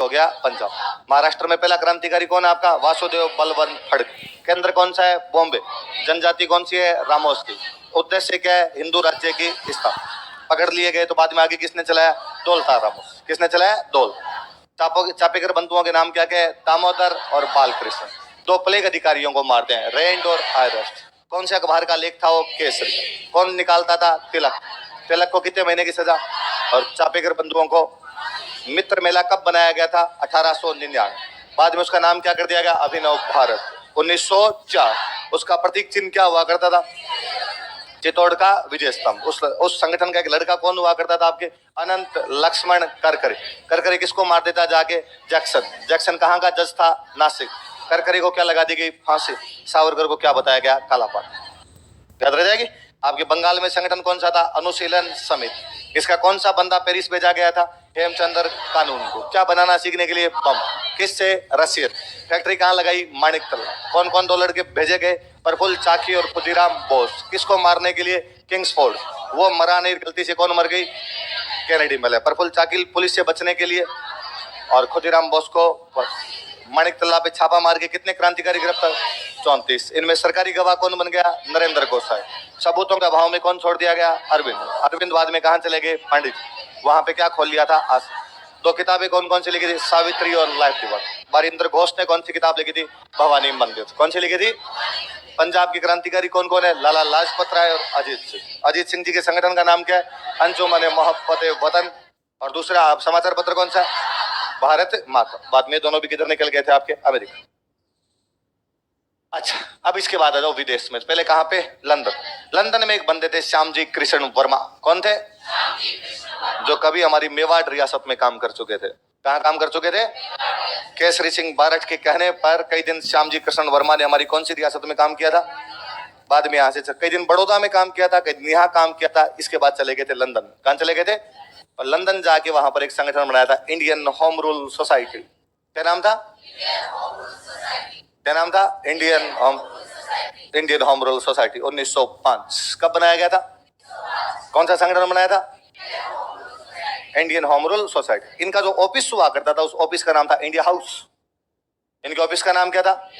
हो गया पंजाब। महाराष्ट्र में पहला क्रांतिकारी कौन है आपका? वासुदेव बलवंत फडके। केंद्र कौन सा है? बॉम्बे। जनजाति कौन सी है? रामोस की। उद्देश्य क्या है? हिंदू राज्य की स्थापना। पकड़ लिए गए तो बाद में आगे किसने चलाया? डोल था रामोस। किसने चलाया? डोल। चापेकर बंधुओं के नाम क्या क्या है? दामोदर और बालकृष्ण। दो प्लेग अधिकारियों को मारते हैं, रेंड और आयरस्ट। कौन से अखबार का लेख था वो? केसरी। कौन निकालता था? तिलक। तिलक को कितने महीने की सजा? और चापेकर बंधुओं को मित्र मेला कब बनाया गया था? 1899। बाद में उसका नाम क्या कर दिया गया? अभिनव भारत। 1904। उसका प्रतीक चिन्ह क्या हुआ करता था? चित्तौड़ का विजय स्तंभ। उस संगठन का एक लड़का कौन हुआ करता था आपके? अनंत लक्ष्मण करकरे। करकरे किसको मार देता जाके? जैक्सन। जैक्सन कहाँ का जज था? नासिक। करकरे को क्या लगा दी गई? फांसी। सावरकर को क्या बताया गया? काला पानी। याद रह जाएगी। आपके बंगाल में संगठन कौन सा था? अनुशीलन समिति। इसका कौन सा बंदा पेरिस भेजा गया था? हेमचंद्र कानून को। क्या बनाना सीखने के लिए? बम। किससे? रशियन। फैक्ट्री कहाँ लगाई? माणिकतला। कौन कौन दो लड़के भेजे गए? प्रफुल्ल चाकी और खुदीराम बोस। किसको मारने के लिए? किंग्सफोर्ड। वो मरा नहीं, गलती से कौन मर गई? कैनेडी मिले। प्रफुल्ल चाकी पुलिस से बचने के लिए, और खुदीराम बोस को माणिकतला पे छापा मार के कितने क्रांतिकारी गिरफ्तार? 34। इनमें सरकारी गवाह कौन बन गया? नरेंद्र गोसाई। सबूतों के अभाव में कौन छोड़ दिया गया? अरविंद। अरविंद बाद में कहाँ चले गए? पंडित। वहां पे क्या खोल लिया था? आज। दो किताबें कौन कौन सी लिखी थी? सावित्री और लाइफ दिवस। बारिंद्र घोष ने कौन सी किताब लिखी थी? भवानी मंदिर। कौन सी लिखी थी? पंजाब की क्रांतिकारी कौन कौन है? लाला लाजपत राय और अजीत सिंह। अजीत सिंह जी के संगठन का नाम क्या है? अंजुमन मोहब्बत वतन। और दूसरा समाचार पत्र कौन सा? भारत माता। बाद में दोनों भी किधर निकल गए थे आपके? अमेरिका। अच्छा, अब इसके बाद आ जाओ विदेश में। पहले कहां पे? लंदन। लंदन में एक बंदे थे श्यामजी कृष्ण वर्मा। कौन थे? जो कभी हमारी मेवाड़ रियासत में काम कर चुके थे। कहाँ काम कर चुके थे? केसरी सिंह बारठ के कहने पर कई दिन श्यामजी कृष्ण वर्मा ने हमारी कौन सी रियासत में काम किया था? बाद में यहाँ से कई दिन बड़ौदा में काम किया था, कई दिन यहाँ काम किया था। इसके बाद चले गए थे लंदन। कहाँ चले गए थे? और लंदन जाके वहां पर एक संगठन बनाया था, इंडियन होम रूल सोसाइटी। क्या नाम था? क्या नाम था? Indian home rule society. 1905। कब बनाया गया था? कौन सा संगठन बनाया था? Indian home rule society. इनका जो ऑफिस हुआ करता था, उस ऑफिस का नाम था इंडिया हाउस। इनके ऑफिस का नाम क्या था?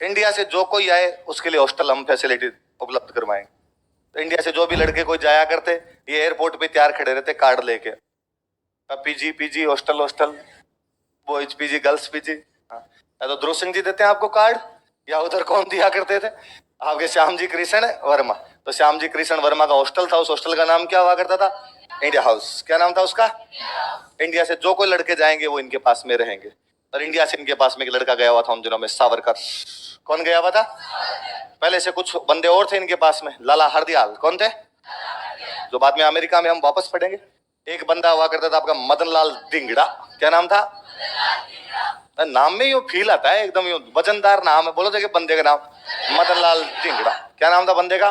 इंडिया से जो कोई आए उसके लिए हॉस्टल हम फैसिलिटी उपलब्ध करवाएंगे। तो इंडिया से जो भी लड़के कोई जाया करते, ये एयरपोर्ट पे तैयार खड़े रहते कार्ड लेके। PG PG hostel hostel, boys PG girls PG. या तो ध्रुव सिंह जी देते हैं आपको कार्ड, या उधर कौन दिया करते थे? आपके श्यामजी कृष्ण वर्मा। तो श्यामजी कृष्ण वर्मा का हॉस्टल था, उस हॉस्टल का नाम क्या हुआ करता था? India house. क्या नाम था उसका? इंडिया से जो कोई लड़के जाएंगे वो इनके पास में रहेंगे। और इंडिया से इनके पास में एक लड़का गया हुआ था उन दिनों में, सावरकर। कौन गया हुआ था? पहले से कुछ बंदे और थे इनके पास में, लाला हरदयाल। कौन थे? जो बाद में अमेरिका में हम वापस पढ़ेंगे। एक बंदा हुआ करता था आपका मदन लाल धिंगड़ा। क्या नाम था? नाम में यूं फील आता है, एकदम यूं वजनदार नाम है। बोलो देखिए बंदे का नाम। मदन लाल धिंगड़ा। क्या नाम था बंदे का?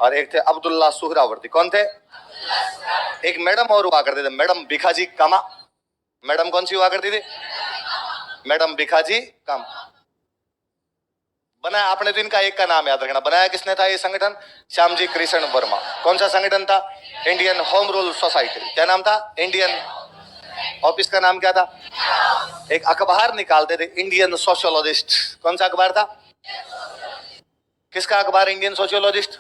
और एक थे अब्दुल्ला सुहरावर्दी। कौन थे? एक मैडम और हुआ करते थे, मैडम भिखाजी कामा। मैडम कौन सी हुआ करती थी? मैडम भिखाजी कामा। बनाया आपने तो इनका एक का नाम याद रखना। बनाया किसने था ये संगठन? श्यामजी कृष्ण वर्मा। कौन सा संगठन था? Indian home rule society. क्या नाम था? इंडियन। ऑफिस का नाम क्या था? एक अखबार निकालते थे, इंडियन सोशियोलॉजिस्ट। कौन सा अखबार था? किसका अखबार? Indian sociologist.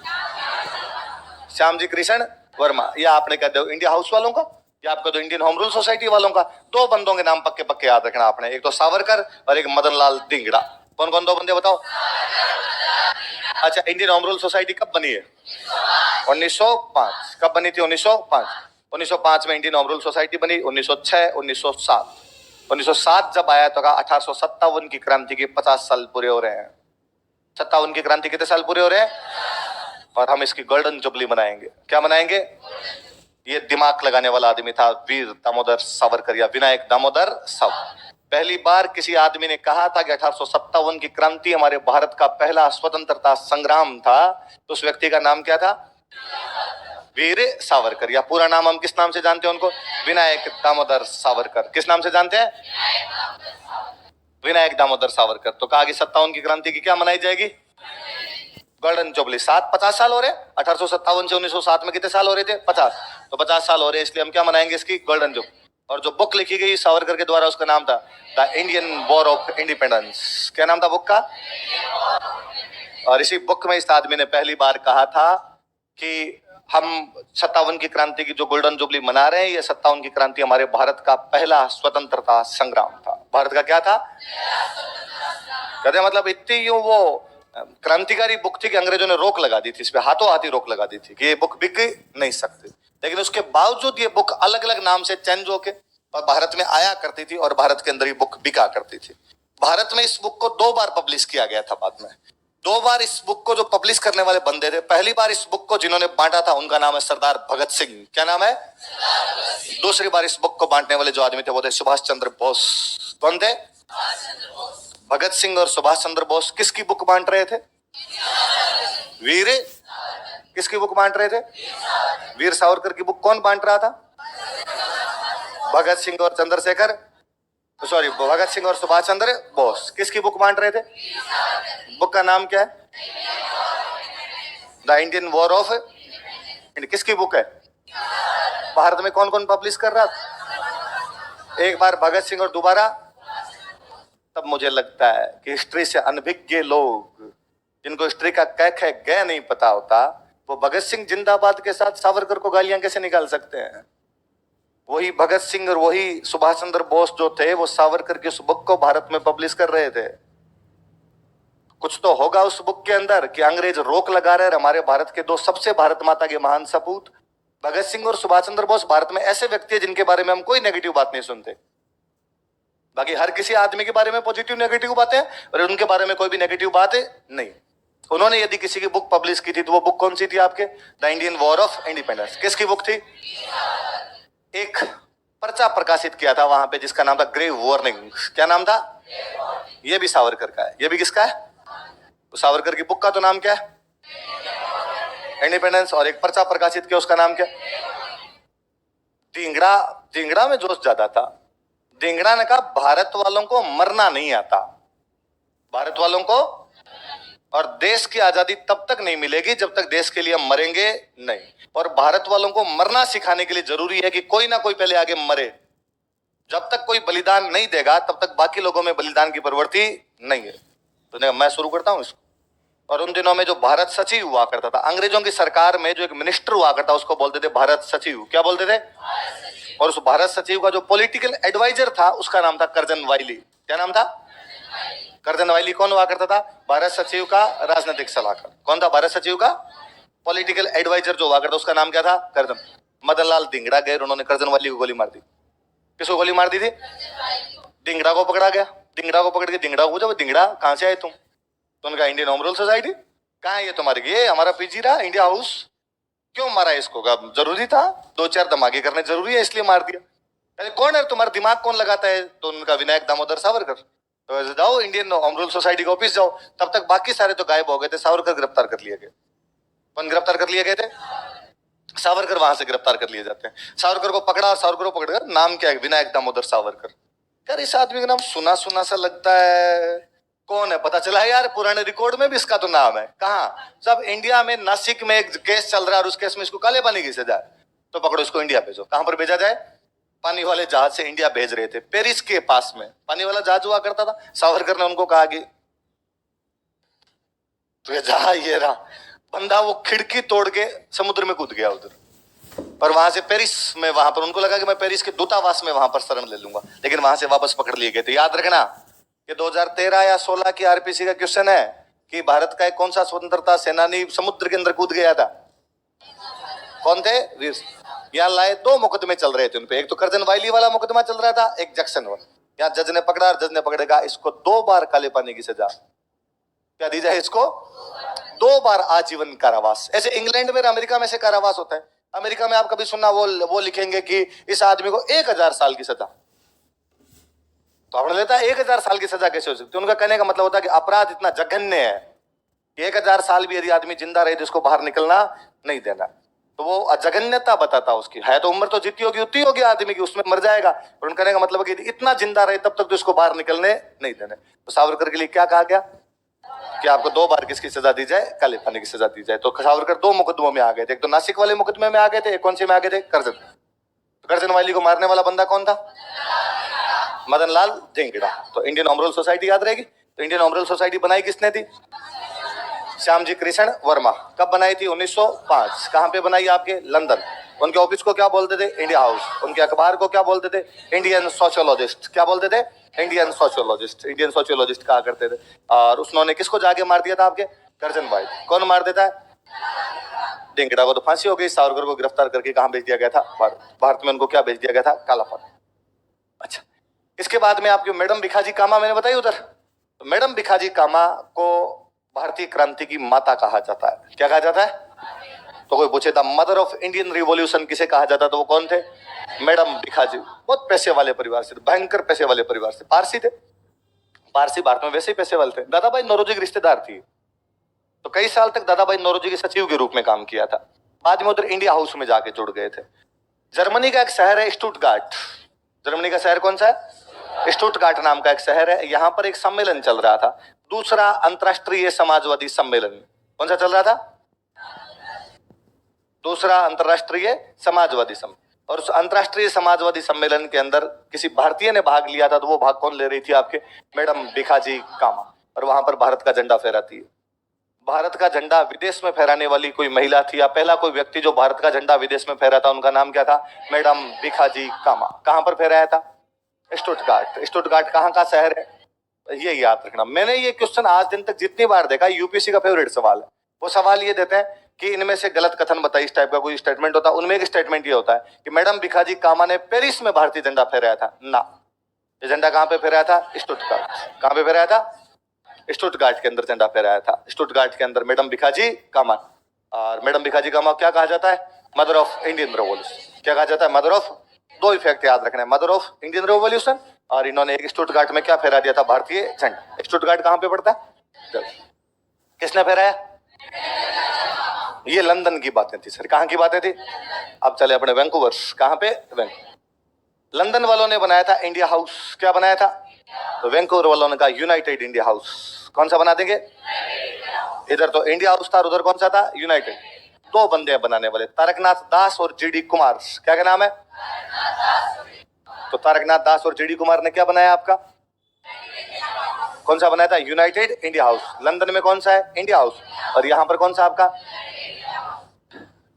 श्यामजी कृष्ण वर्मा। या आपने कह दो इंडिया हाउस वालों का, या आपका तो इंडियन होम रूल सोसाइटी वालों का। दो बंदों के नाम पक्के पक्के याद रखना आपने, एक तो सावरकर और एक मदन लाल धिंगड़ा। कौन कौन दो बंदे बताओ? अच्छा, इंडियन होम रूल सोसाइटी कब बनी है? 1905। कब बनी थी? 1905। 1905 में इंडियन होम रूल सोसाइटी बनी। 1906, 1907। 1907 जब आया तो कहा 1857 की क्रांति के 50 साल पूरे हो रहे हैं। 57 की क्रांति कितने साल पूरे हो रहे हैं? और हम इसकी गोल्डन जुबली मनाएंगे। क्या मनाएंगे? ये दिमाग लगाने वाला आदमी था वीर दामोदर सावरकर, या विनायक दामोदर सावरकर। पहली बार किसी आदमी ने कहा था कि 1857 की क्रांति हमारे भारत का पहला स्वतंत्रता संग्राम था, तो उस व्यक्ति का नाम क्या था? वीर सावरकर। या पूरा नाम हम किस नाम से जानते हैं उनको? विनायक दामोदर सावरकर। किस नाम से जानते हैं? विनायक दामोदर सावरकर। तो कहा कि 57 की क्रांति की क्या मनाई जाएगी? Golden jubilee. 50 साल हो रहे। 1857 से 1907 में कितने साल हो रहे थे? 50। तो 50 साल हो रहे, इसलिए हम क्या मनाएंगे? इसकी गोल्डन जुबली। और जो बुक लिखी गई सावरकर के द्वारा उसका नाम था the Indian war of independence. क्या नाम था बुक का? और इसी बुक में इस आदमी ने पहली बार कहा था कि हम 57 की क्रांति की जो गोल्डन जुबली मना रहे हैं, ये 57 की क्रांति हमारे भारत का पहला स्वतंत्रता संग्राम था। भारत का क्या था? कहते मतलब इतनी यूं वो क्रांतिकारी बुक थी कि अंग्रेजों ने रोक लगा दी थी, इस पे हाथों हाथ ही रोक लगा दी थी कि ये बुक बिक नहीं सकती। लेकिन उसके बावजूद ये बुक अलग अलग नाम से चेंज होके और भारत में आया करती थी और भारत के अंदर ये बुक बिका करती थी। भारत में इस बुक को 2 बार पब्लिश किया गया था। बाद में 2 बार इस बुक को जो पब्लिश करने वाले बंदे थे, पहली बार इस बुक को जिन्होंने बांटा था उनका नाम है सरदार भगत सिंह। क्या नाम है? दूसरी बार इस बुक को बांटने वाले जो आदमी थे वो थे सुभाष चंद्र बोस। कौन थे? भगत सिंह और सुभाष चंद्र बोस किसकी बुक बांट रहे थे? वीर किसकी बुक बांट रहे थे? वीर सावरकर की बुक कौन बांट रहा था? भगत सिंह और चंद्रशेखर, सॉरी भगत सिंह और सुभाष चंद्र बोस किसकी बुक बांट रहे थे? बुक का नाम क्या है? The Indian war of. किसकी बुक है? भारत में कौन कौन पब्लिश कर रहा था? एक बार भगत सिंह और दोबारा। तब मुझे लगता है कि हिस्ट्री से अनभिज्ञ लोग, जिनको हिस्ट्री का क ख ग नहीं पता होता, वो भगत सिंह जिंदाबाद के साथ सावरकर को गालियां कैसे निकाल सकते हैं? वही भगत सिंह और वही सुभाष चंद्र बोस जो थे वो सावरकर की उस बुक को भारत में पब्लिश कर रहे थे। कुछ तो होगा उस बुक के अंदर कि अंग्रेज रोक लगा रहे। हमारे भारत के 2 सबसे भारत माता के महान सपूत भगत सिंह और सुभाष चंद्र बोस भारत में ऐसे व्यक्ति है जिनके बारे में हम कोई नेगेटिव बात नहीं सुनते। बाकी हर किसी आदमी के बारे में पॉजिटिव नेगेटिव बातें, और उनके बारे में कोई भी नेगेटिव बात नहीं। उन्होंने यदि किसी की बुक पब्लिश की थी तो वो बुक कौन सी थी आपके? The Indian war of independence. किसकी बुक थी? एक पर्चा प्रकाशित किया था वहां पे जिसका नाम था ग्रेव वार्निंग। क्या नाम था? ये भी सावरकर का है। ये भी किसका है? तो सावरकर की बुक का तो नाम क्या है? इंडिपेंडेंस। और एक पर्चा प्रकाशित किया उसका नाम क्या? धिंगड़ा। धिंगड़ा में जोश ज्यादा था। धिंगड़ा ने कहा भारत वालों को मरना नहीं आता, भारत वालों को, और देश की आजादी तब तक नहीं मिलेगी जब तक देश के लिए हम मरेंगे नहीं। और भारत वालों को मरना सिखाने के लिए जरूरी है कि कोई ना कोई पहले आगे मरे। जब तक कोई बलिदान नहीं देगा तब तक बाकी लोगों में बलिदान की प्रवृत्ति नहीं है। तो मैं शुरू करता हूं इसको। और उन दिनों में जो भारत सचिव हुआ करता था, अंग्रेजों की सरकार में जो एक मिनिस्टर हुआ करता उसको बोलते थे भारत सचिव। क्या बोलते थे? और उस भारत सचिव का जो पॉलिटिकल एडवाइजर था उसका नाम था कर्जन वाइली। क्या नाम था? कर्जन वाइली कौन हुआ करता था? भारत सचिव का राजनीतिक सलाहकार। कौन था भारत सचिव का पॉलिटिकल एडवाइजर जो हुआ करता उसका नाम क्या था? कर्जन। मदन लाल धिंगड़ा गए, उन्होंने कर्जन वाइली को गोली मार दी। किसको गोली मार दी थी? धिंगड़ा को पकड़ा गया। धिंगड़ा को पकड़ के धिंगड़ा को पूछा धिंगड़ा कहां से आए तुम? तो उनका इंडियन होम रूल सोसाइटी। कहाँ है ये तुम्हारे? ये हमारा पीजी रहा इंडिया हाउस। क्यों मारा इसको? जरूरी था, 2-4 धमाके करने जरूरी है इसलिए मार दिया। अरे कौन है तुम्हारा दिमाग कौन लगाता है? तो उनका विनायक दामोदर सावरकर। तो जाओ इंडियन होम रूल सोसाइटी के ऑफिस जाओ। तब तक बाकी सारे तो गायब हो गए थे, सावरकर गिरफ्तार कर लिए गए। कौन गिरफ्तार कर लिए गए थे? सावरकर वहां से गिरफ्तार कर लिए जाते हैं। सावरकर को पकड़ा और सावरकर को पकड़कर नाम क्या है? विनायक दामोदर सावरकर। यार इस आदमी का नाम सुना सुना सा लगता है, कौन है? पता चला है यार पुराने रिकॉर्ड में भी इसका तो नाम है। कहाँ? सब इंडिया में नासिक में एक केस चल रहा है और उस केस में इसको काले पानी की सजा है, तो पकड़ो इसको इंडिया भेजो। कहां पर भेजा जाए? पानी वाले जहाज से इंडिया भेज रहे थे। पेरिस के पास में पानी वाला जहाज हुआ करता था। सावरकर ने उनको कहा कि तो जहाज ये रहा। बंदा वो खिड़की तोड़ के समुद्र में कूद गया उधर, और वहां से पेरिस में, वहां पर उनको लगा कि मैं पेरिस के दूतावास में वहां पर शरण ले लूंगा, लेकिन वहां से वापस पकड़ लिए गए थे। याद रखना कि 2013 या 16 की आरपीसी का क्वेश्चन है कि भारत का कौन सा स्वतंत्रता सेनानी समुद्र के अंदर कूद गया था? कौन थे? वीर। यहाँ लाए 2 मुकदमे चल रहे थे उनपे। एक तो कर्जन वाइली वाला मुकदमा चल रहा था, एक जैक्सन वाला। यहाँ जज ने पकड़ा और जज ने पकड़ेगा इसको 2 बार काले पानी की सजा। क्या दी जाए इसको? 2 बार आजीवन कारावास। ऐसे इंग्लैंड में, अमेरिका में से कारावास होता है। अमेरिका में आप कभी सुनना वो लिखेंगे कि इस आदमी को 1000 साल की सजा। तो आपने लेता है 1000 साल की सजा कैसे हो सकती है? उनका कहने का मतलब होता है कि अपराध इतना जघन्य है कि 1000 साल भी यदि आदमी जिंदा रहे तो इसको बाहर निकलना नहीं देना। तो वो अजघन्यता बताता उसकी है। तो उम्र तो जितनी होगी उतनी होगी आदमी की, उसमें मर जाएगा। और उनका कहने का मतलब है कि इतना जिंदा रहे तब तक तो इसको बाहर निकलने नहीं देने। तो सावरकर के लिए क्या कहा गया कि आपको 2 बार किसकी सजा दी जाए? काले पानी की सजा दी जाए। तो सावरकर 2 मुकदमों में आ गए थे। एक तो नासिक वाले मुकदमे में आ गए थे, एक कौन से में आ गए थे? कर्जन। करजन वाली को मारने वाला बंदा कौन था? मदन लाल धेंगड़ा। तो इंडियन होम रूल सोसाइटी याद रहेगी। तो इंडियन होम रूल सोसाइटी बनाई किसने थी? श्यामजी कृष्ण वर्मा। कब बनाई थी? 1905। कहां पे बनाई? आपके लंदन। उनके ऑफिस को क्या बोलते थे? India house. उनके अखबार को क्या बोलते थे? Indian sociologist. क्या बोलते थे? Indian sociologist. इंडियन सोशियोलॉजिस्ट कहा करते थे। और उन्होंने किसको जाके मार दिया था? आपके करजन भाई। कौन मार देता है? धेंगड़ा को तो फांसी हो गई। सावरकर को गिरफ्तार करके कहां भेज दिया गया था? भारत में उनको क्या भेज दिया गया था? कालापानी। अच्छा, इसके बाद में आपकी मैडम भिखाजी कामा मैंने बताई उधर। तो मैडम भिखाजी कामा को भारतीय क्रांति की माता कहा जाता है। क्या कहा जाता है? तो कोई पूछे the mother of Indian revolution किसे कहा जाता? तो वो कौन थे? मैडम भिखाजी। बहुत पैसे वाले परिवार से, भयंकर पैसे वाले परिवार से, पारसी थे। पारसी भारत में वैसे ही पैसे वाले थे। दादाभाई नौरोजी की रिश्तेदार थी। तो कई साल तक दादाभाई नौरोजी के सचिव के रूप में काम किया था। बाद में उधर इंडिया हाउस में जाके जुड़ गए थे। जर्मनी का एक शहर है स्टुटगार्ट। जर्मनी का शहर कौन सा है? स्टुटगार्ट नाम का एक शहर है। यहां पर एक सम्मेलन चल रहा था, दूसरा अंतरराष्ट्रीय समाजवादी सम्मेलन। कौन सा चल रहा था? दूसरा अंतरराष्ट्रीय समाजवादी सम्मेलन। और उस अंतरराष्ट्रीय समाजवादी सम्मेलन के अंदर किसी भारतीय ने भाग लिया था। तो वो भाग कौन ले रही थी? आपके मैडम भिखाजी कामा। और वहां पर भारत का झंडा फहराती है। भारत का झंडा विदेश में फहराने वाली कोई महिला थी, या पहला कोई व्यक्ति जो भारत का झंडा विदेश में फहराता, उनका नाम क्या था? मैडम भिखाजी कामा। कहां पर फहराया था? स्टुटगार्ट। स्टुटगार्ट कहां का शहर है? ये याद रखना। मैंने ये क्वेश्चन आज दिन तक जितनी बार देखा, यूपीएससी का फेवरेट सवाल है। वो सवाल ये देते हैं कि इनमें से गलत कथन बताइए। इस टाइप का कोई स्टेटमेंट होता है, उनमें एक स्टेटमेंट ये होता है कि मैडम भिखाजी कामा ने पेरिस में भारतीय झंडा फहराया था। ना, ये झंडा कहां पे फहराया था? स्टुटगार्ट। कहां पे फहराया था? स्टुटगार्ट के अंदर झंडा फहराया था। स्टुटगार्ट के अंदर मैडम भिखाजी कामा। और मैडम भिखाजी कामा क्या कहा जाता है? Mother of Indian revolution. क्या कहा जाता है? Mother of. दो इफेक्ट याद रखना है, मदर ऑफ इंडियन रेवोल्यूशन, और इन्होंने एक स्टुटगार्ट में क्या फहरा दिया था? भारतीय झंडा। स्टुटगार्ट कहां पे पड़ता है? किसने फहराया? ये लंदन की बातें थी सर। कहां की बातें थी? अब चले अपने वैंकूवर। कहां पे? वैंकूवर। लंदन वालों ने बनाया था इंडिया हाउस। क्या बनाया था? तो वैंकूवर वालों ने कहा यूनाइटेड इंडिया हाउस। कौन सा बना देंगे? इधर तो इंडिया हाउस था, उधर कौन सा था? यूनाइटेड। दो बंदे बनाने वाले, तारकनाथ दास और जीडी कुमार। क्या क्या नाम है? तो तारकनाथ दास और जीडी कुमार ने क्या बनाया आपका? कौन सा बनाया था? United India house. लंदन में कौन सा है? India house. और यहां पर कौन सा आपका?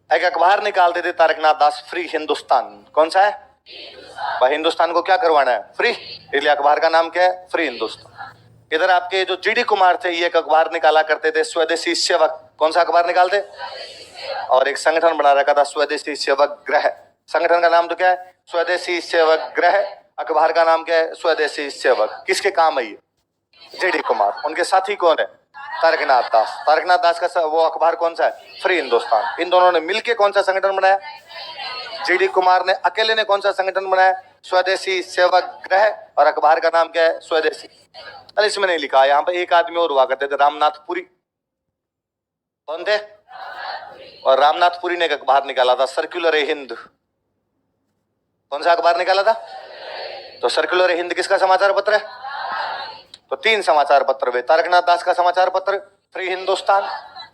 एक अखबार निकालते थे तारकनाथ दास, फ्री हिंदुस्तान। कौन सा है? भाई हिंदुस्तान को क्या करवाना है? फ्री। इसलिए अखबार का नाम क्या है? फ्री हिंदुस्तान। इधर आपके जो जीडी कुमार थे, ये एक अखबार निकाला करते थे, स्वदेशी सेवक। कौन सा अखबार निकालते? और एक संगठन बना रखा था, स्वदेशी सेवक ग्रह। संगठन का नाम तो क्या है? स्वदेशी सेवक ग्रह। अखबार का नाम क्या है? स्वदेशी सेवक। किसके काम है ये? जीडी कुमार। उनके साथी कौन है? तारकनाथ दास। तारकनाथ दास का वो अखबार कौन सा है? फ्री हिंदुस्तान। इन दोनों ने मिलकर कौन सा संगठन बनाया? जीडी कुमार ने अकेले ने कौन सा संगठन बनाया? स्वदेशी सेवक ग्रह। और अखबार का नाम क्या है? स्वदेशी। अरे इसमें नहीं लिखा। यहाँ पे एक आदमी और हुआ करते थे, रामनाथ पुरी। कौन थे? और रामनाथ पुरी ने एक अखबार निकाला था, सर्कुलर ए हिंद। कौन सा अखबार निकाला था? तो सर्कुलर ए हिंद किसका समाचार पत्र है? तो तीन समाचार पत्र हुए। तारकनाथ दास का समाचार पत्र फ्री हिंदुस्तान,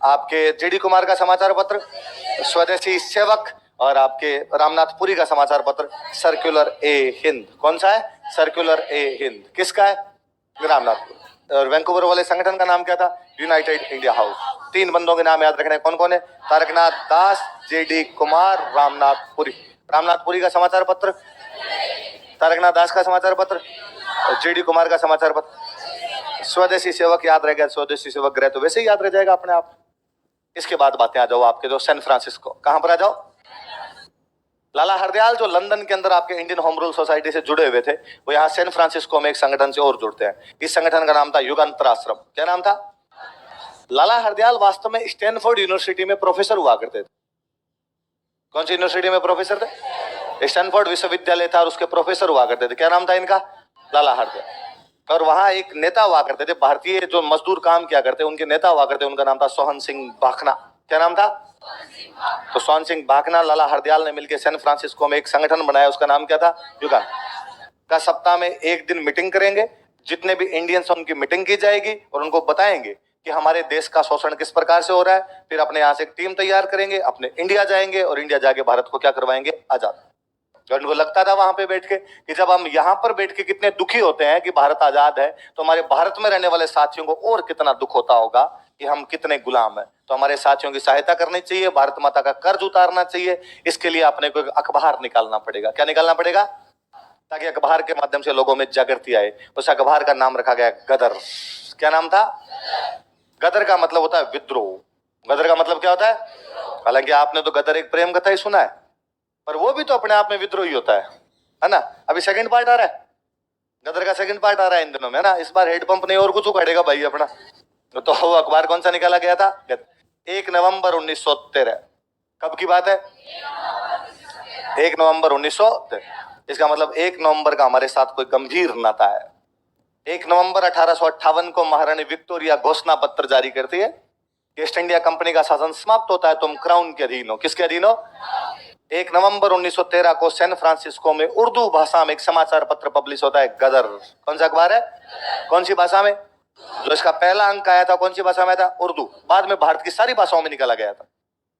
आपके जीडी कुमार का समाचार पत्र स्वदेशी सेवक, और आपके रामनाथ पुरी का समाचार पत्र सर्कुलर ए हिंद। कौन सा है? सर्कुलर ए हिंद। किसका है? रामनाथ। और वैंकूवर वाले संगठन का नाम क्या था? United India house. तीन बंदों के नाम याद रखने। कौन कौन है? तारकनाथ दास, जीडी कुमार, रामनाथ पुरी। रामनाथ पुरी का समाचार पत्र, तारकनाथ दास का समाचार पत्र, जीडी कुमार का समाचार पत्र। स्वदेशी सेवक याद रह गया, स्वदेशी सेवक ग्रह तो वैसे ही याद रह जाएगा अपने आप। इसके बाद बातें आ जाओ आपके जो सैन फ्रांसिस्को। कहां पर आ जाओ? लाला हरदयाल जो लंदन के अंदर आपके इंडियन होम रूल सोसाइटी से जुड़े हुए थे, वो यहाँ सैन फ्रांसिस्को में एक संगठन से और जुड़ते हैं। इस संगठन का नाम था युगांतर आश्रम। क्या नाम था? लाला हरदयाल वास्तव में स्टैनफोर्ड यूनिवर्सिटी में प्रोफेसर हुआ करते थे। कौन सी यूनिवर्सिटी में प्रोफेसर थे? स्टैनफोर्ड विश्वविद्यालय था और उसके प्रोफेसर हुआ करते थे। क्या नाम था इनका? लाला हरदयाल। और वहां एक नेता हुआ करते थे, भारतीय जो मजदूर काम किया करते, उनके नेता हुआ करते, उनका नाम था सोहन सिंह भाखना। क्या नाम था? तो सोहन सिंह भाखना, लाला हरदयाल ने मिलकर सैन फ्रांसिस्को में एक संगठन बनाया, उसका नाम क्या था? युगान का। सप्ताह में एक दिन मीटिंग करेंगे, जितने भी इंडियंस उनकी मीटिंग की जाएगी और उनको बताएंगे कि हमारे देश का शोषण किस प्रकार से हो रहा है। फिर अपने यहाँ से एक टीम तैयार करेंगे, अपने इंडिया जाएंगे और इंडिया जाके भारत को क्या करवाएंगे? आजाद। और उनको लगता था वहां पे बैठ के कि जब हम यहाँ पर बैठ के कितने दुखी होते हैं कि भारत आजाद है, तो हमारे भारत में रहने वाले साथियों को और कितना दुख होता होगा कि हम कितने गुलाम हैं। तो हमारे साथियों की सहायता करनी चाहिए, भारत माता का कर्ज उतारना चाहिए। इसके लिए अपने को एक अखबार निकालना पड़ेगा। क्या निकालना पड़ेगा? ताकि अखबार के माध्यम से लोगों में जागृति आए। उस अखबार का नाम रखा गया गदर। क्या नाम था? गदर का मतलब होता है विद्रोह। गदर का मतलब क्या होता है? हालांकि आपने तो गदर एक प्रेम कथा ही सुना है, पर वो भी तो अपने आप में विद्रोही होता है ना। अभी सेकंड पार्ट आ रहा है, गदर का सेकंड पार्ट आ रहा है इन दिनों में, ना। इस बार हेड पंप नहीं और कुछ उखाड़ेगा भाई अपना। तो वो अखबार कौन सा निकाला गया था? 1 नवंबर 1913। कब की बात है? 1 नवंबर 1913। इसका मतलब 1 नवंबर का हमारे साथ कोई गंभीर नाता है। 1 नवंबर 1858 को महारानी विक्टोरिया घोषणा पत्र जारी करती है, ईस्ट इंडिया कंपनी का शासन समाप्त होता है, तुम क्राउन के अधीन हो। किसके अधीन हो? 1 नवंबर 1913 को सैन फ्रांसिस्को में उर्दू भाषा में एक समाचार पत्र पब्लिश होता है, गदर। कौन सा अखबार है? कौन सी भाषा में? जो इसका पहला अंक आया था कौन सी भाषा में था? उर्दू। बाद में भारत की सारी भाषाओं में निकाला गया था।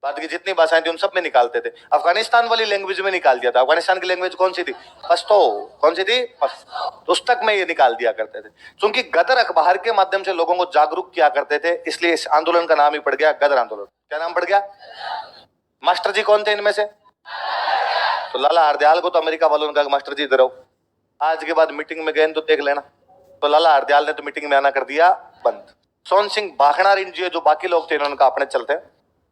भारत की जितनी भाषाएं थी उन सब में निकालते थे। अफगानिस्तान वाली लैंग्वेज में निकाल दिया था। अफगानिस्तान की लैंग्वेज कौन सी थी? पश्तो। कौन सी थी? पश्तो। उस तक में ये निकाल दिया करते थे। क्योंकि गदर अखबार के माध्यम से लोगों को जागरूक किया करते थे, इसलिए इस आंदोलन का नाम ही पड़ गया गदर आंदोलन। क्या नाम पड़ गया? मास्टर जी कौन थे इनमें से? तो लाला हरदयाल को तो अमेरिका वालों ने कहा मास्टर जी इधर आओ, आज के बाद मीटिंग में गए तो देख लेना। तो लाला हरदयाल ने तो मीटिंग में आना कर दिया बंद। सोन सिंह भाखड़ा जी जो बाकी लोग थे इन्होंने कहा अपने चलते हैं,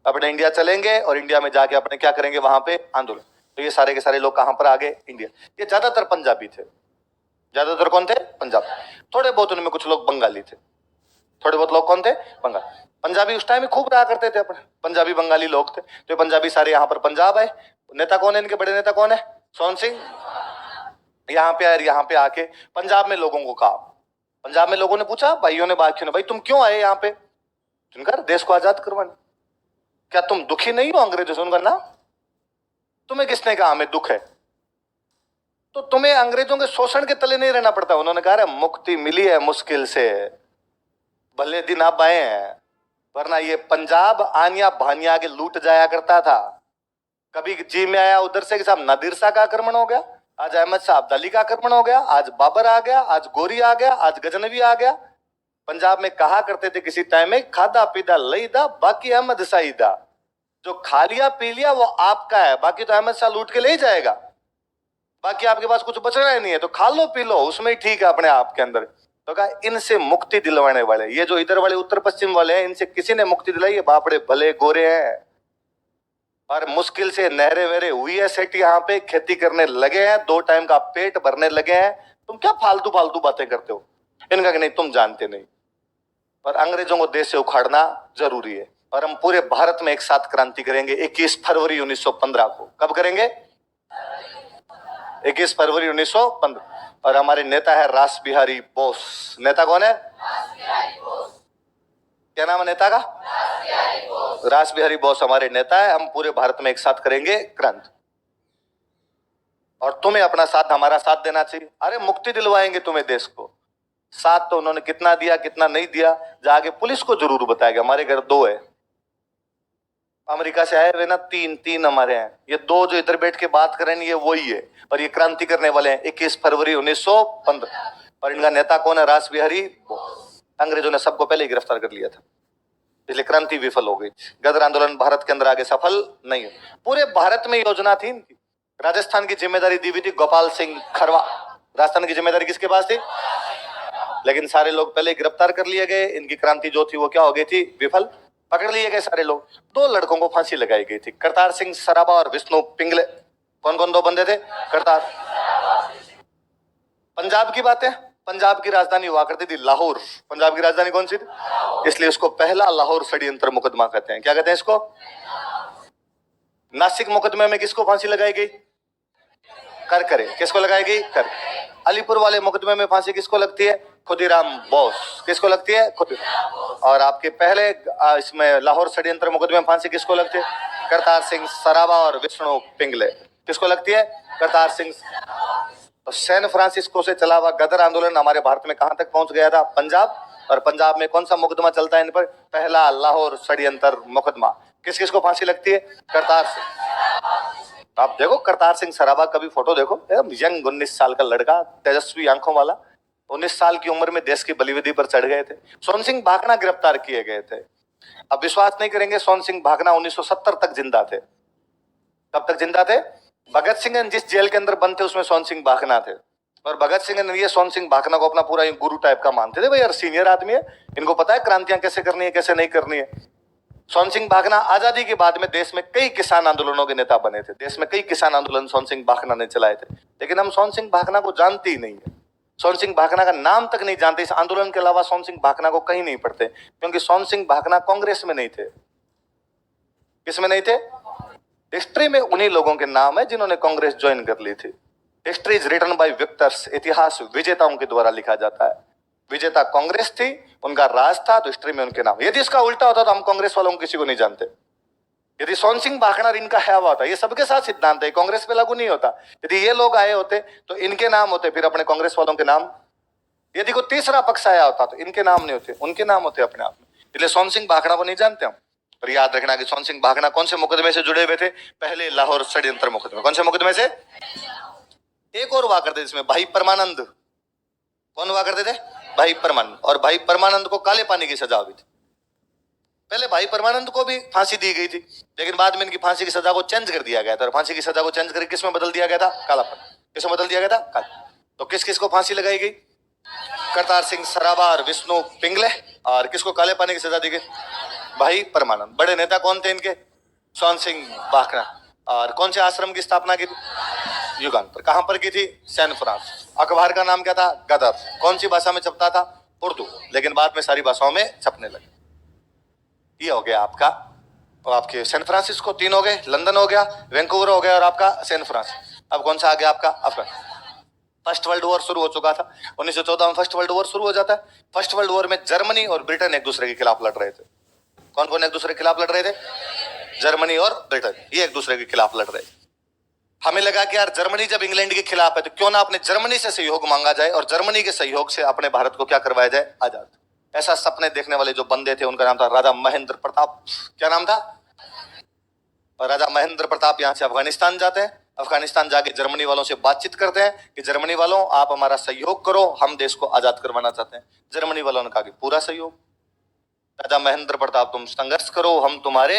अपने इंडिया चलेंगे और इंडिया में जाके अपने क्या करेंगे वहां पे आंदोलन। तो ये सारे के सारे लोग कहां पर आ गए? इंडिया। ये ज्यादातर पंजाबी थे। ज्यादातर कौन थे? पंजाब। थोड़े बहुत उनमें कुछ लोग बंगाली थे। थोड़े बहुत लोग कौन थे? बंगाल। पंजाबी उस टाइम में खूब रहा करते थे अपने, पंजाबी बंगाली लोग थे। तो ये पंजाबी सारे यहाँ पर पंजाब आए। नेता कौन है इनके? बड़े नेता कौन है? सोन सिंह। यहाँ पे आए, यहाँ पे आके पंजाब में लोगों को कहा, पंजाब में लोगों ने पूछा भाइयों ने बाकियों ने, भाई तुम क्यों आए यहाँ पे? उनका देश को आजाद करवाने। क्या तुम दुखी नहीं हो अंग्रेजों से? उनका ना, तुम्हें किसने कहा हमें दुख है? तो तुम्हें अंग्रेजों के शोषण के तले नहीं रहना पड़ता। उन्होंने कहा मुक्ति मिली है मुश्किल से, भले दिन अब आए हैं, वरना ये पंजाब आनिया भानिया के लूट जाया करता था। कभी जी में आया उधर से कि साहब नादिर शाह का आक्रमण हो गया, आज अहमद शाह अब्दाली का आक्रमण हो गया, आज बाबर आ गया, आज गोरी आ गया, आज गजनवी आ गया। पंजाब में कहा करते थे किसी टाइम में, खादा पीदा लईदा बाकी अहमद शाहीदा। जो खा लिया पी लिया वो आपका है, बाकी तो अहमद शाह लूट के ले ही जाएगा। बाकी आपके पास कुछ बचना ही नहीं है, तो खा लो पी लो, उसमें ही ठीक है अपने आप के अंदर। तो कहा इनसे मुक्ति दिलवाने वाले, ये जो इधर वाले उत्तर पश्चिम वाले हैं, इनसे किसी ने मुक्ति दिलाई है? बापड़े भले गोरे हैं और मुश्किल से नहरे वहरे हुई है सेठ, यहाँ पे खेती करने लगे हैं, 2 टाइम का पेट भरने लगे हैं। तुम क्या फालतू फालतू बातें करते हो? इनका कि नहीं तुम जानते नहीं, पर अंग्रेजों को देश से उखाड़ना जरूरी है। और हम पूरे भारत में एक साथ क्रांति करेंगे 21 फरवरी 1915 को। कब करेंगे? 21 फरवरी 1915। और हमारे नेता है रास बिहारी बोस। नेता कौन है? क्या नाम है नेता का? रास बिहारी बोस हमारे नेता है। हम पूरे भारत में एक साथ करेंगे क्रांति, और तुम्हें अपना साथ हमारा साथ देना चाहिए। अरे मुक्ति दिलवाएंगे तुम्हें देश को। साथ तो उन्होंने कितना दिया कितना नहीं दिया जाके पुलिस को जरूर बताएगा। हमारे घर 2 है, अमेरिका से आए हुए ना 3 हमारे हैं। ये 2 जो इधर बैठ के बात कर रहे हैं ये वही है, और ये क्रांति करने वाले हैं 21 फरवरी 1915। और इनका नेता कौन है? रास बिहारी बोस। अंग्रेजों ने सबको पहले ही गिरफ्तार कर लिया था, इसलिए क्रांति विफल हो गई। गदर आंदोलन भारत के अंदर आगे सफल नहीं हुआ। पूरे भारत में योजना थी इनकी। राजस्थान की जिम्मेदारी दी हुई थी गोपाल सिंह खरवा। राजस्थान की जिम्मेदारी किसके पास थी? लेकिन सारे लोग पहले गिरफ्तार कर लिए गए। इनकी क्रांति जो थी वो क्या हो गई थी? विफल। पकड़ लिए गए सारे लोग। 2 लड़कों को फांसी लगाई गई थी, करतार सिंह सराबा और विष्णु पिंगले। कौन कौन 2 बंदे थे? करतार। पंजाब की बात है, पंजाब की राजधानी हुआ करती थी लाहौर। पंजाब की राजधानी कौन सी थी? इसलिए उसको पहला लाहौर षड्यंत्र मुकदमा कहते हैं। क्या कहते हैं इसको? नासिक मुकदमे में किसको फांसी लगाई गई? करकरे। किसको लगाई गई? कर। अलीपुर वाले मुकदमे में फांसी किसको लगती है? खुदीराम बोस। किसको लगती है? खुदीराम। और आपके पहले इसमें लाहौर षड्यंत्र मुकदमे में फांसी किसको लगती है? करतार सिंह सराबा और विष्णु पिंगले। किसको लगती है? करतार सिंह। तो सैन फ्रांसिस्को से चला हुआ गदर आंदोलन हमारे भारत में कहां तक पहुंच गया था? पंजाब। और पंजाब में कौन सा मुकदमा चलता है इन पर? पहला लाहौर षड्यंत्र मुकदमा। किस किस को फांसी लगती है? करतार सिंह। आप देखो करतार सिंह सराबा का भी फोटो देखो, यंग 19 साल का लड़का, तेजस्वी आंखों वाला, 19 साल की उम्र में देश की बलिवेदी पर चढ़ गए थे। सोन सिंह भाखना गिरफ्तार किए गए थे। अब विश्वास नहीं करेंगे, सोन सिंह भाखना 1970 तक जिंदा थे। कब तक जिंदा थे? भगत सिंह जिस जेल के अंदर बंद थे उसमें सोन सिंह भाखना थे, और भगत सिंह ने ये सोन सिंह भाखना को अपना पूरा गुरु टाइप का मानते थे। भाई यार सीनियर आदमी है, इनको पता है क्रांतियां कैसे करनी है कैसे नहीं करनी है। सोन सिंह भाखना आजादी के बाद में देश में कई किसान आंदोलनों के नेता बने थे। देश में कई किसान आंदोलन सोन सिंह भाखना ने चलाए थे, लेकिन हम सोन सिंह भाखना को जानते ही नहीं है। सोन सिंह भाखना का नाम तक नहीं जानते। इस आंदोलन के अलावा सोन सिंह भाखना को कहीं नहीं पढ़ते, क्योंकि सोन सिंह भाखना कांग्रेस में नहीं थे। किसमें नहीं थे? हिस्ट्री में उन्हीं लोगों के नाम है जिन्होंने कांग्रेस ज्वाइन कर ली थी। History is written by victors, इतिहास विजेताओं के द्वारा लिखा जाता है। विजेता कांग्रेस थी, उनका राज था, तो हिस्ट्री में उनके नाम। यदि इसका उल्टा होता तो हम कांग्रेस वालों को किसी को नहीं जानते। यदि सोन सिंह भाखना इनका है हुआ होता, ये सबके साथ सिद्धांत है, कांग्रेस पे लागू नहीं होता। यदि ये लोग आए होते तो इनके नाम होते, फिर अपने कांग्रेस वालों के नाम। यदि कोई तीसरा पक्ष आया होता तो इनके नाम नहीं होते, उनके नाम होते अपने आप में। इसलिए सोन सिंह भाखना को नहीं जानते हम। पर याद रखना कि सोन सिंह भाखना कौन से मुकदमे से जुड़े हुए थे? पहले लाहौर षड्यंत्र मुकदमे। कौन से मुकदमे से? एक और हुआ करते इसमें भाई परमानंद। कौन हुआ करते थे? भाई परमानंद। और भाई परमानंद को काले पानी की सजा हुई थी। पहले भाई परमानंद को भी फांसी दी गई थी, लेकिन बाद में इनकी फांसी की सजा को चेंज कर दिया गया था। और फांसी की सजा को चेंज करके किस में बदल दिया गया था? कालापन। किस में बदल दिया गया था? काला। तो किस किस को फांसी लगाई गई? करतार सिंह सराबा और विष्णु पिंगले। और किसको काले पानी की सजा दी गई? भाई परमानंद। बड़े नेता कौन थे इनके? सोन सिंह भाखना। और कौन से आश्रम की स्थापना की थी? युगांतर। कहां पर की थी? San France. अखबार का नाम क्या था? गदर। कौन सी भाषा में छपता था? उर्दू, लेकिन बाद में सारी भाषाओं में छपने लगे। ये हो गया आपका, और आपके सैन फ्रांसिस्को। 3 हो गए, लंदन हो गया, वैंकूवर हो गया, और आपका सैन फ्रांसिस्को। अब कौन सा आ गया आपका? अफगानिस्तान। फर्स्ट वर्ल्ड वॉर शुरू हो चुका था 1914 में। फर्स्ट वर्ल्ड वॉर शुरू हो जाता है। फर्स्ट वर्ल्ड वॉर में जर्मनी और ब्रिटेन एक दूसरे के खिलाफ लड़ रहे थे। कौन कौन एक दूसरे के खिलाफ लड़ रहे थे? जर्मनी और ब्रिटेन, ये एक दूसरे के खिलाफ लड़ रहे थे। हमें लगा कि यार जर्मनी जब इंग्लैंड के खिलाफ है तो क्यों ना अपने जर्मनी से सहयोग मांगा जाए, और जर्मनी के सहयोग से अपने भारत को क्या करवाया जाए? आजाद। ऐसा सपने देखने वाले जो बंदे थे उनका नाम था राजा महेंद्र प्रताप। क्या नाम था? और राजा महेंद्र प्रताप यहाँ से अफगानिस्तान जाते हैं। अफगानिस्तान जाके जर्मनी वालों से बातचीत करते हैं कि जर्मनी वालों आप हमारा सहयोग करो, हम देश को आजाद करवाना चाहते हैं। जर्मनी वालों ने कहा कि पूरा सहयोग। राजा महेंद्र प्रताप तुम संघर्ष करो, हम तुम्हारे।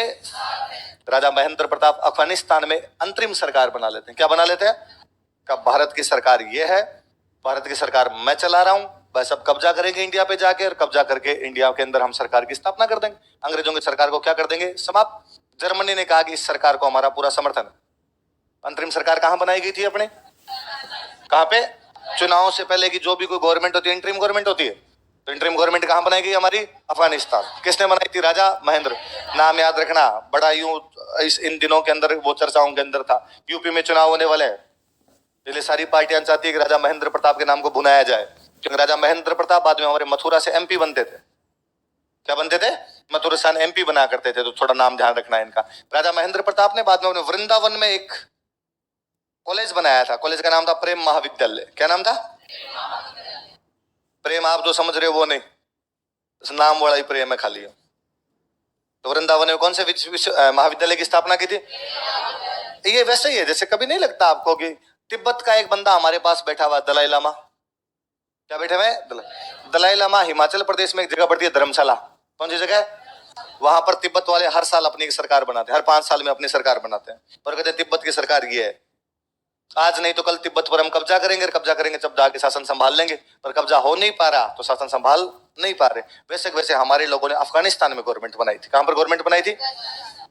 राजा महेंद्र प्रताप अफगानिस्तान में अंतरिम सरकार बना लेते हैं। क्या बना लेते हैं? का भारत की सरकार ये है, भारत की सरकार मैं चला रहा हूं, बस अब कब्जा करेंगे इंडिया पे जाके, और कब्जा करके इंडिया के अंदर हम सरकार की स्थापना कर देंगे। अंग्रेजों की सरकार को क्या कर देंगे? समाप्त। जर्मनी ने कहा कि इस सरकार को हमारा पूरा समर्थन है। अंतरिम सरकार कहां बनाई गई थी अपने? कहां पे? चुनाव से पहले की जो भी कोई गवर्नमेंट होती है इंटरिम गवर्नमेंट होती है, तो इंटरिम गवर्नमेंट कहां बनाई गई हमारी? अफगानिस्तान। किसने बनाई थी? राजा महेंद्र। नाम याद रखना, बड़ा यूं इन दिनों के अंदर वो चर्चाओं के अंदर था। यूपी में चुनाव होने वाले हैं, इसलिए सारी पार्टियां चाहती है कि राजा महेंद्र प्रताप के नाम को भुनाया जाए, क्योंकि राजा महेंद्र प्रताप बाद में हमारे मथुरा से एमपी बनते थे। क्या बनते थे? मथुरा से एमपी बना करते थे, तो थोड़ा नाम ध्यान रखना है इनका। राजा महेंद्र प्रताप ने बाद में वृंदावन में एक कॉलेज बनाया था। कॉलेज का नाम था प्रेम महाविद्यालय। क्या नाम था? प्रेम आप जो समझ रहे हो वो नहीं, नाम वाला ही प्रेम है खाली। तो वृंदावन में कौन से महाविद्यालय की स्थापना की थी? ये वैसे ही है जैसे कभी नहीं लगता आपको कि तिब्बत का एक बंदा हमारे पास बैठा हुआ, दलाई लामा। क्या बैठे हुए? दलाई लामा हिमाचल प्रदेश में एक जगह पड़ती है धर्मशाला। कौन सी जगह है? वहां पर तिब्बत वाले हर साल अपनी एक सरकार बनाते हैं, हर 5 साल में अपनी सरकार बनाते हैं, और कहते हैं तिब्बत की सरकार ये है। आज नहीं तो कल तिब्बत पर हम कब्जा करेंगे, कब्जा करेंगे जब जाके शासन संभाल लेंगे। पर कब्जा हो नहीं पा रहा तो शासन संभाल नहीं पा रहे। वैसे वैसे हमारे लोगों ने अफगानिस्तान में गवर्नमेंट बनाई थी। कहां पर गवर्नमेंट बनाई थी?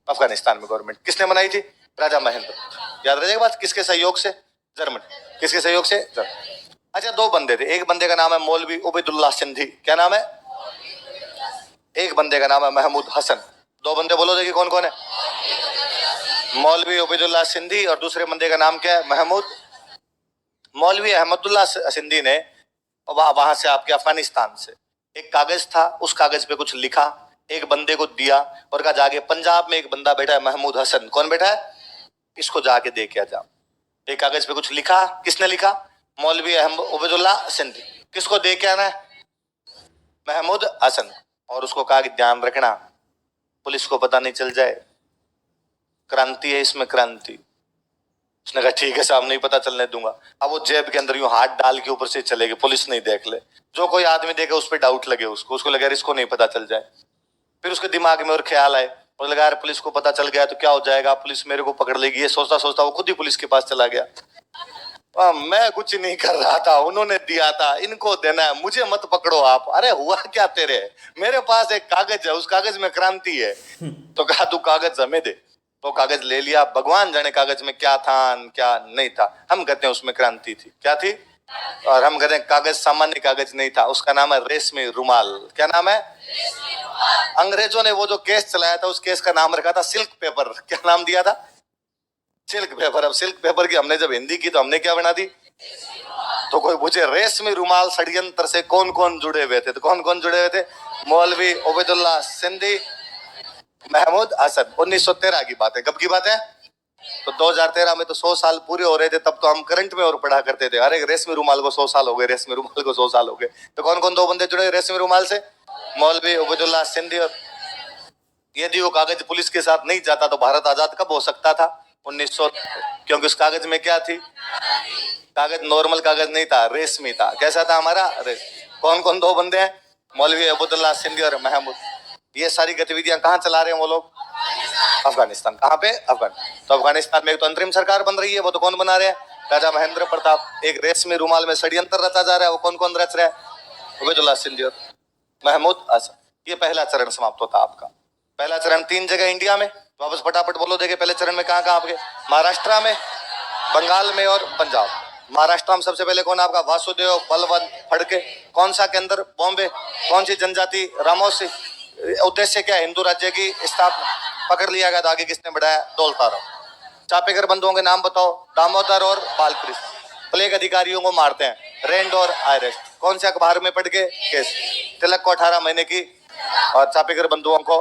अफगानिस्तान में गवर्नमेंट किसने बनाई थी? राजा महेंद्र। याद रखिएगा बात, किसके सहयोग से? जर्मनी। किसके सहयोग से? जर्मनी। अच्छा, 2 बंदे थे। एक बंदे का नाम है मौलवी उबैदुल्लाह सिंधी। क्या नाम है? एक बंदे का नाम है महमूद हसन। 2 बंदे बोलो देखिए कौन कौन है? मौलवी उबैदुल्लाह सिंधी, और दूसरे बंदे का नाम क्या है? महमूद। मौलवी अहमदुल्लाह सिंधी ने वहां से आपके अफगानिस्तान से एक कागज था, उस कागज पे कुछ लिखा, एक बंदे को दिया, और कहा जाके पंजाब में एक बंदा बैठा है महमूद हसन। कौन बैठा है? इसको जाके दे के आ जा। एक कागज पे कुछ लिखा, किसने लिखा? मौलवी उबैदुल्लाह सिंधी। किसको दे के आना है? महमूद हसन। और उसको कहा कि ध्यान रखना पुलिस को पता नहीं चल जाए, क्रांति है इसमें, क्रांति। उसने कहा ठीक है साहब, नहीं पता चलने दूंगा। अब वो जेब के अंदर यूं हाथ डाल के ऊपर से चले गए, पुलिस नहीं देख ले। जो कोई आदमी देखे उस पर डाउट लगे, उसको लगा यार इसको नहीं पता चल जाए। फिर उसके दिमाग में और ख्याल आए, और लगा यार पुलिस को पता चल गया तो क्या हो जाएगा, पुलिस मेरे को पकड़ लेगी। ये सोचता सोचता वो खुद ही पुलिस के पास चला गया। मैं कुछ नहीं कर रहा था, उन्होंने दिया था, इनको देना है, मुझे मत पकड़ो आप। अरे हुआ क्या तेरे, मेरे पास एक कागज है, उस कागज में क्रांति है। तो कहा तू कागज हमें दे। वो कागज ले लिया। भगवान जाने कागज में क्या था क्या नहीं था। हम कहते हैं उसमें क्रांति थी, क्या थी। और हम कहते हैं कागज सामान्य कागज नहीं था, उसका नाम है रेशमी रुमाल। क्या नाम है। अंग्रेजों ने वो जो केस चलाया था, उस केस का नाम रखा था सिल्क पेपर। क्या नाम दिया था, सिल्क पेपर। अब सिल्क पेपर की हमने जब हिंदी की तो हमने क्या बना दी। तो कोई पूछे रेशमी रुमाल षड्यंत्र से कौन कौन जुड़े हुए थे, तो कौन कौन जुड़े हुए थे। मौलवी उबैदुल्लाह सिंधी, महमूद हसन। 1913 की बात है। कब की बात है। तो 2013 में तो 100 साल पूरे हो रहे थे, तब तो हम करंट में और पढ़ा करते थे, अरे रेशमी रुमाल को 100 साल हो गए, रेशमी रुमाल को 100 साल हो गए। तो कौन कौन दो बंदे जुड़े रेशमी रुमाल से, मौलवी उबैदुल्लाह सिंधी। और यदि वो कागज पुलिस के साथ नहीं जाता तो भारत आजाद कब हो सकता था, 1900। क्योंकि उस कागज में क्या थी, कागज नॉर्मल कागज नहीं था, रेशमी था। कैसा था हमारा, कौन कौन दो बंदे हैं, मौलवी उबैदुल्लाह सिंधी और महमूद। ये सारी गतिविधियां कहाँ चला रहे हैं वो लोग, अफगानिस्तान। कहाँ पे, अफगानिस्तान। तो अफगानिस्तान में एक तो अंतरिम सरकार बन रही है, वो तो कौन बना रहे हैं, राजा महेंद्र प्रताप। एक रेशमी रुमाल में षड्यंत्र रचा जा रहा है, वो कौन कौन रच रहा है, उबैदुल्लाह सिंधी और महमूद हसन। ये पहला चरण समाप्त होता आपका। पहला चरण 3 जगह इंडिया में, वापस फटाफट बोलो देखे। पहले चरण में कहाँ कहाँ आपके, महाराष्ट्र में, बंगाल में और पंजाब। महाराष्ट्र में सबसे पहले कौन आपका, वासुदेव बलवंत फड़के। कौन सा केंद्र, बॉम्बे। कौन सी जनजाति, रामोसी। उद्देश्य क्या, हिंदू राज्य की स्थापना। पकड़ लिया गया। तो आगे किसने बढ़ाया, दौलताराव। चापेकर बंधुओं के नाम बताओ, दामोदर और बालकृष्ण। प्लेग अधिकारियों को मारते हैं, रेंड और आयरेस्ट। कौन से अखबार में पढ़ के केस। तिलक को 18 महीने की, और चापेकर बंधुओं को।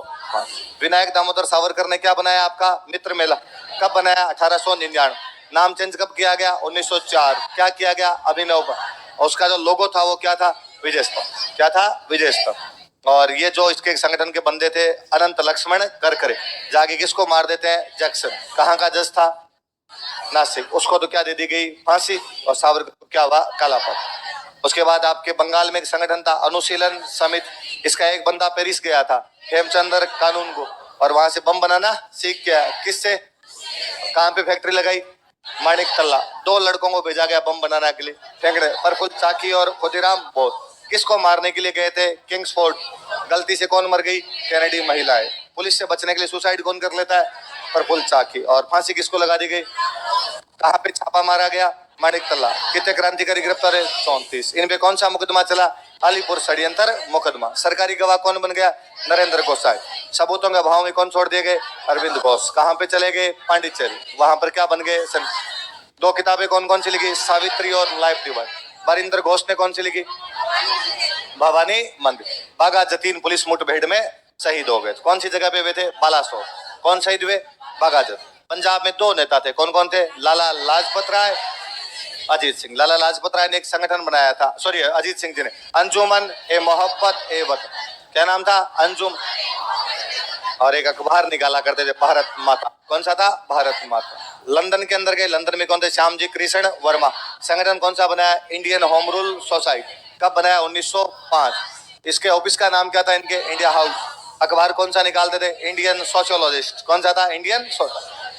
विनायक दामोदर सावरकर ने क्या बनाया आपका, मित्र मेला। कब बनाया, 1899। नाम चेंज कब किया गया, 1904। क्या किया गया, अभिनव। और उसका जो लोगो था वो क्या था, विजय स्तंभ। क्या था, विजय स्तंभ। और ये जो इसके संगठन के बंदे थे, अनंत लक्ष्मण करकरे। जाके किसको मार देते हैं, जैक्सन। कहाँ का जज था, नासिक। उसको तो क्या दे दी गई, फांसी। और सावरकर को क्या हुआ, कालापन। उसके बाद आपके बंगाल में एक संगठन था, अनुशीलन समिति। इसका एक बंदा पेरिस गया था, हेमचंद्र कानून को, और वहां से बम बनाना सीख गया। किससे, कहाँ पे फैक्ट्री लगाई, माणिक तल्ला। 2 लड़कों को भेजा गया बम बनाने के लिए, फेंकने। प्रफुल्ल चाकी और खुदीराम बोस। किसको मारने के लिए गए थे, किंग्सफोर्ड। गलती से कौन मर गई, कैनेडी महिला है। पुलिस से बचने के लिए सुसाइड कौन कर लेता है, प्रफुल्ल चाकी। और फांसी किसको लगा दी गई, कहाँ पे छापा मारा गया, माणिक तल्ला। कितने क्रांतिकारी गिरफ्तार है, 34। इन पे कौन सा मुकदमा चला, अलीपुर षड्यंत्र मुकदमा। सरकारी गवाह कौन बन गया, नरेंद्र गोसाई। सबूतों के अभाव में कौन छोड़ दिए गए, अरविंद घोष। कहाँ पे चले गए, पांडिचेरी। वहां पर क्या बन गए, 2 किताबें कौन कौन सी लिखी, सावित्री और लाइफ डिवाइन। बरिंदर घोष ने कौन सी लिखी, भवानी मंदिर। बागा जतीन पुलिस मुठभेड़ में शहीद हो गए। कौन सी जगह पे हुए थे, बालासोर। कौन शहीद हुए, बागाजत। पंजाब में 2 नेता थे, कौन कौन थे, लाला लाजपत राय, अजीत सिंह। लाला लाजपत राय ने एक संगठन बनाया था, सॉरी अजीत सिंह जी ने, अंजुमन ए मोहब्बत ए वतन। क्या नाम था, अंजुम। और एक अखबार निकाला करते थे, भारत माता। कौन सा था, भारत माता। लंदन के अंदर गए, लंदन में कौन थे, श्यामजी कृष्ण वर्मा। संगठन कौन सा बनाया, इंडियन होम रूल सोसाइटी। कब बनाया, 1905। इसके ऑफिस का नाम क्या था इनके, इंडिया हाउस। अखबार कौन सा निकालते थे, इंडियन सोशियोलॉजिस्ट। कौन सा था, इंडियन।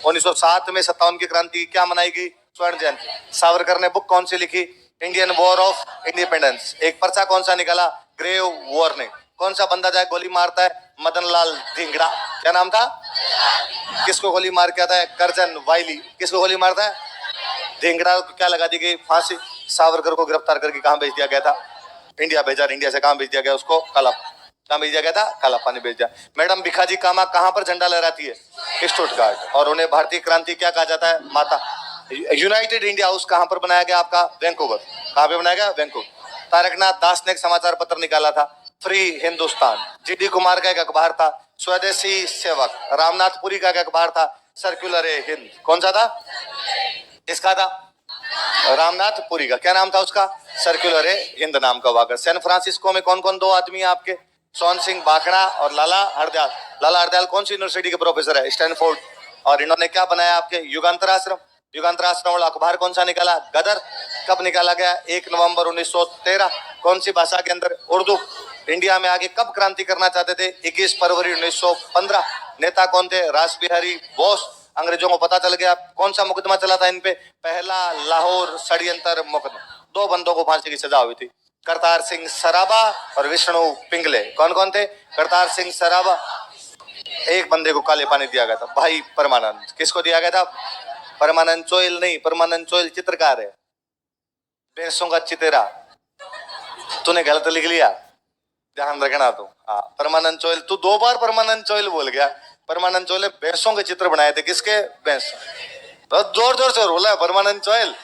1907 में 57 की क्रांति क्या मनाई गई, स्वर्ण जयंती। सावरकर ने बुक कौन सी लिखी, इंडियन वॉर ऑफ इंडिपेंडेंस। एक पर्चा कौन सा निकाला, ग्रेव वार्निंग। कौन सा बंदा जाए गोली मारता है, मदन लाल धिंगड़ा। क्या नाम था, किसको गोली मार के आता है, करजन वाइली। किसको गोली मारता है, धिंगड़ा को क्या लगा दी गई, फांसी। सावरकर को गिरफ्तार करके कहाँ भेज दिया गया था, इंडिया भेजा। इंडिया से कहाँ भेज दिया गया उसको, कहाँ भेज दिया गया था, काला पानी भेज दिया। मैडम भिखाजी कामा कहाँ पर झंडा लहराती है, स्टुटगार्ट। और उन्हें भारतीय क्रांति क्या कहा जाता है, माता। यूनाइटेड इंडिया हाउस कहाँ पर बनाया गया आपका, वैंकूवर। कहाँ पे बनाया गया, वैंकूवर। तारकनाथ दास ने एक समाचार पत्र निकाला था, फ्री हिंदुस्तान। जीडी कुमार का एक अखबार था, स्वदेशी सेवक। रामनाथपुरी का एक अखबार था, सर्कुलर ए हिंद। कौन सा था, इसका था, रामनाथपुरी का क्या नाम था उसका, सर्कुलर ए हिंद नाम का हुआ। सैन फ्रांसिस्को में कौन कौन 2 आदमी है आपके, सोन सिंह बाखड़ा और लाला हरदयाल। लाला हरदयाल कौन सी यूनिवर्सिटी के प्रोफेसर है, स्टैनफोर्ड। और इन्होंने क्या बनाया आपके, युगांतर आश्रम। युगांतराज श्रवण अखबार कौन सा निकाला? गदर। कब निकाला गया? 1 नवंबर 1913। कौन सी भाषा के अंदर? उर्दू। इंडिया में आगे कब क्रांति करना चाहते थे? 21 फरवरी 1915। नेता कौन थे? रास बिहारी बोस। अंग्रेजों को पता चल गया। कौन सा मुकदमा चला था इन पे? पहला लाहौर षड्यंत्र मुकदमा। 2 बंदों को फांसी की सजा हुई थी, करतार सिंह सराबा और विष्णु पिंगले। कौन कौन थे? करतार सिंह सराबा। एक बंदे को काले पानी दिया गया था, भाई परमानंद। किसको दिया गया था? परमानंद चोइल नहीं, परमानंद चोइल चित्रकार है। भैंसों का चितेरा तूने गलत लिख लिया, ध्यान रखना तू। हाँ, परमानंद चोइल। तू 2 बार परमानंद चोइल बोल गया। परमानंद चोइल ने भैंसों के चित्र बनाए थे। किसके? भैंस। तो जोर जोर से बोला परमानंद चोइल।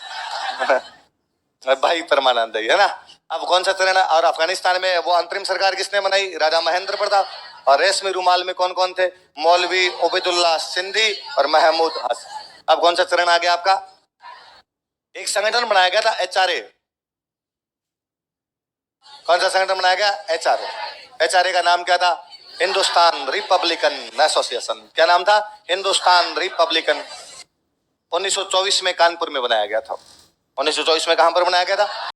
भाई परमानंद है ना। अब कौन सा चरण? और अफगानिस्तान में वो अंतरिम सरकार किसने बनाई? राजा महेंद्र प्रताप। और रेशमी रुमाल में कौन कौन थे? मौलवी उबैदुल्ला सिंधी और महमूद हसन। अब कौन सा चरण आ गया आपका? एक संगठन बनाया गया था, एचआरए। कौन सा संगठन बनाया गया? एचआरए। एचआरए का नाम क्या था? Hindustan Republican association. क्या नाम था? हिंदुस्तान रिपब्लिकन। 1924 में कानपुर में बनाया गया था। 1924 में कहां पर बनाया गया था?